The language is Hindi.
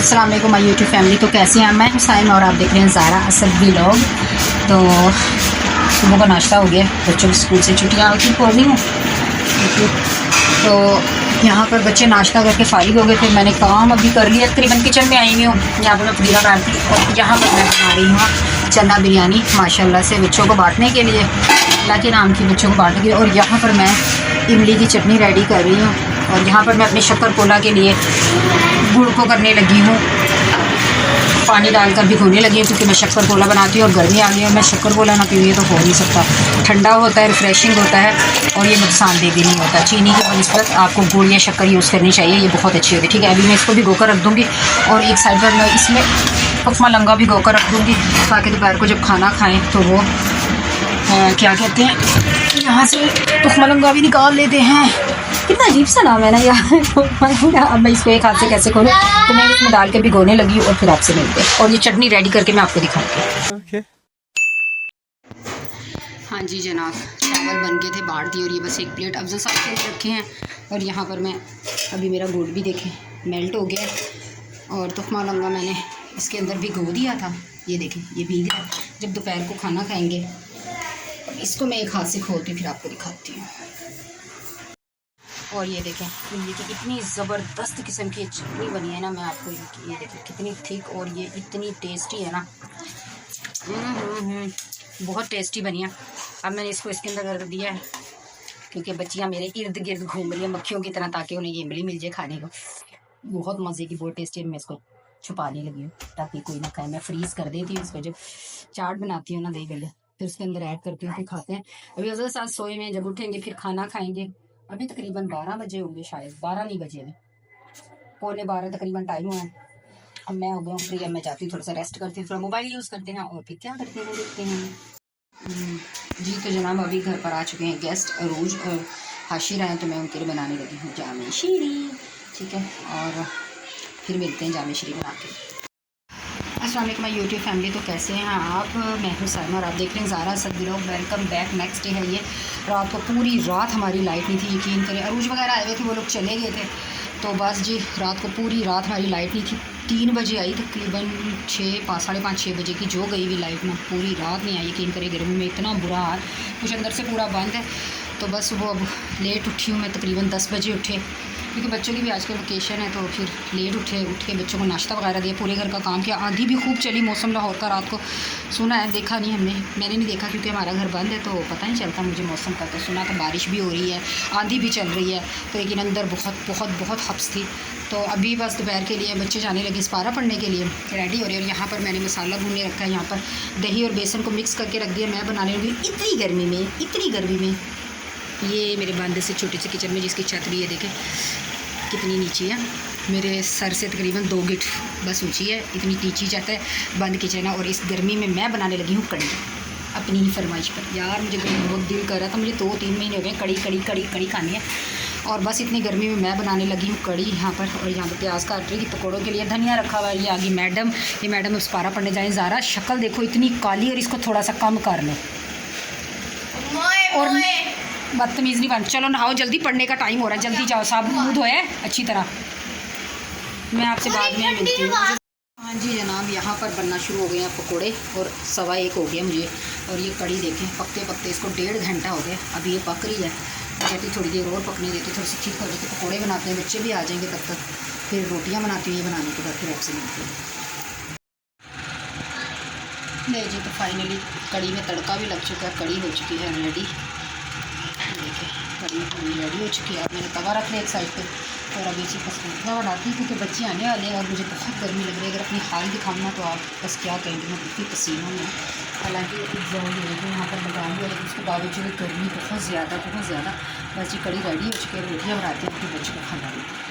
अस्सलाम वालेकुम माय यूट्यूब फैमिली। तो कैसे हैं? मैं हुसैन और आप देख रहे हैं ज़ारा असद व्लॉग। तो सुबह का नाश्ता हो गया, बच्चों की स्कूल से छुट्टियाँ होती हो रही हैं। तो यहाँ पर बच्चे नाश्ता करके फारिग हो गए थे। मैंने काम अभी कर लिया, तकरीबन किचन में आई हुई हूँ। यहाँ पर मैं पुदीना काटती और यहाँ पर मैं बना रही हूँ चना बिरयानी माशाल्लाह से बच्चों को बांटने के लिए, अल्लाह के नाम की बच्चों को बांटने के लिए। और यहाँ पर मैं इमली की चटनी रेडी कर रही हूँ और यहाँ पर मैं अपने शक्कर पोला के लिए गुड़ को करने लगी हूँ, पानी डालकर भिगोने लगी हूँ क्योंकि मैं शक्कर पोला बनाती हूँ और गर्मी आ गई है। मैं शक्कर पोला ना पीऊँ तो हो नहीं सकता। ठंडा होता है, रिफ्रेशिंग होता है और ये नुकसानदेह भी नहीं होता। चीनी की बनस्बत आपको गुड़ या शक्कर यूज़ करनी चाहिए, ये बहुत अच्छी होती है। ठीक है, अभी मैं इसको भिगो कर रख दूँगी और एक साइड पर मैं इसमें पकमा लंगा भिगो कर रख दूँगी ताकि दोपहर को जब खाना खाएँ तो वो क्या कहते हैं, यहाँ से पकमा लंगा भी निकाल लेते हैं। कितना अजीब सा नाम है ना यार। अब मैं इसको एक हाथ से कैसे खोलूँ, तो मैं इसमें डाल के भिगोने लगी और फिर आपसे मिलते हैं। और ये चटनी रेडी करके मैं आपको दिखाऊंगी। Okay. हाँ जी जनाब, चावल बन गए थे, बाढ़ दी और ये बस एक प्लेट अफजल साहब के लिए रखे हैं। और यहाँ पर मैं अभी मेरा गुड़ भी देखें मेल्ट हो गया और तुखमा लंगा मैंने इसके अंदर भिगो दिया था। ये देखें ये भीग गया। जब दोपहर को खाना खाएँगे इसको मैं एक हाथ से खोलती फिर आपको दिखाती हूँ। और ये देखें इमली की इतनी ज़बरदस्त किस्म की चटनी बनी है ना, मैं आपको ये देखें कितनी थिक और ये इतनी टेस्टी है ना। बहुत टेस्टी बनी है। अब मैंने इसको इसके अंदर कर दिया है क्योंकि बच्चियाँ मेरे इर्द गिर्द घूम रही हैं मक्खियों की तरह, ताकि उन्हें ये इमली मिल जाए खाने को। बहुत मज़े की, बहुत टेस्टी है। मैं इसको छुपाने लगी हूँ ताकि कोई ना खाए। मैं फ्रीज़ कर देती हूँ इसको, जब चाट बनाती हूँ ना दही बल्ले फिर उसके अंदर ऐड करती हूँ, फिर खाते हैं। अभी अजल साथ सोए में, जब उठेंगे फिर खाना खाएंगे। अभी तकरीबन 12 बजे होंगे, शायद 12 नहीं बजे, अभी 11:45 तकरीबन टाइम हुआ है। अब मैं हो गया फ्री, अब मैं जाती हूँ थोड़ा सा रेस्ट करती हूँ, थोड़ा मोबाइल यूज़ करते हैं और फिर क्या करते हैं वो देखते हैं। जी तो जनाब अभी घर पर आ चुके हैं गेस्ट, अरूज और हाशिर आए, तो मैं उनके लिए बनाने लगी हूँ जामे शीरी। ठीक है, और फिर मिलते हैं जामे शीरी बना के। अस्सलाम वालेकुम माय यूट्यूब फैमिली। तो कैसे हैं आप? मैं हूँ सलमा और आप देख रहे हैं Zara Asad vlog. Welcome back. Next day है ये। रात को पूरी रात हमारी लाइट नहीं थी, यकीन करें। अरूज वगैरह आए हुए थे, वो लोग चले गए थे, तो बस जी रात को पूरी रात हमारी लाइट नहीं थी। 3 बजे आई, तकरीबन 5:30-6 बजे की जो गई हुई लाइट ना, पूरी रात नहीं आई। यकीन करें गर्मी में इतना बुरा हाल, कुछ अंदर से पूरा बंद है। तो बस वो अब लेट उठी हूँ मैं, तकरीबन 10 बजे उठे क्योंकि बच्चों की भी आजकल वेकेशन है, तो फिर लेट उठ के बच्चों को नाश्ता वगैरह दिया, पूरे घर का काम किया। आंधी भी खूब चली, मौसम लाहौर का रात को सुना है, देखा नहीं मैंने नहीं देखा क्योंकि हमारा घर बंद है, तो पता नहीं चलता मुझे मौसम का। तो सुना तो बारिश भी हो रही है, आंधी भी चल रही है, तो लेकिन अंदर बहुत बहुत बहुत हब्स थी। तो अभी बस दोपहर के लिए बच्चे जाने लगे इस्पारा पढ़ने के लिए, रेडी हो रही है। और यहाँ पर मैंने मसाला भूनने रखा है, यहाँ पर दही और बेसन को मिक्स करके रख दिया। मैं बनाने लगी इतनी गर्मी में। ये मेरे बंद से छोटे से किचन में जिसकी छत भी है, देखें कितनी नीची है, मेरे सर से तकरीबन 2 गिट बस ऊंची है, इतनी नीची जाता है बंद किचन है। और इस गर्मी में मैं बनाने लगी हूँ कड़ी, अपनी ही फरमाइश पर। यार मुझे बहुत दिल कर रहा था, मुझे 2-3 महीने हो गए कड़ी खानी है। और बस इतनी गर्मी में मैं बनाने लगी हूँ कड़ी यहाँ पर। और यहाँ पर प्याज काट रही थी पकौड़ों के लिए, धनिया रखा हुआ है। ये आगे मैडम, ये मैडम इस्पारा पढ़ने जाएँ। ज़ारा शक्ल देखो इतनी काली, और इसको थोड़ा सा कम कर लो। और बदतमीज़ नहीं बन, चलो नहाओ जल्दी, पढ़ने का टाइम हो रहा है, जल्दी जाओ, साबुन मुँह धोए अच्छी तरह। मैं आपसे बाद में मिलती हूँ। हाँ जी जनाब, यहाँ पर बनना शुरू हो गए हैं पकोड़े और 1:15 हो गया मुझे। और ये कड़ी देखें पकते इसको 1.5 घंटा हो गया, अभी ये पक रही है। कहती थोड़ी देर और पकने देती, थोड़ी सी ठीक हो जाती। पकोड़े बनाते हैं, बच्चे भी आ जाएंगे तब तक, फिर रोटियाँ बनाती हूँ। ये बनाने के बाद फिर आपसे मिलती हूँ। नहीं जी, तो फाइनली कड़ी में तड़का भी लग चुका है, कड़ी हो चुकी है रेडी। देखिए कड़ी रेडी हो चुकी है। अब मैंने तवा रख लिया एक साइड पे और अभी इसी पर सूखा बनाती हूँ क्योंकि बच्चे आने वाले हैं और मुझे बहुत गर्मी लग रही है। अगर अपनी हाल दिखाऊँ तो आप बस क्या कहेंगे, मैं इतनी पसीनों में। हालांकि यहाँ पर लगाऊँ भी, लेकिन उसके बावजूद गर्मी बहुत ज़्यादा। बस ये कड़ी रेडी हो चुकी है, रोटियाँ बनाती हूँ, फिर बच्चों को खाना देती हूँ।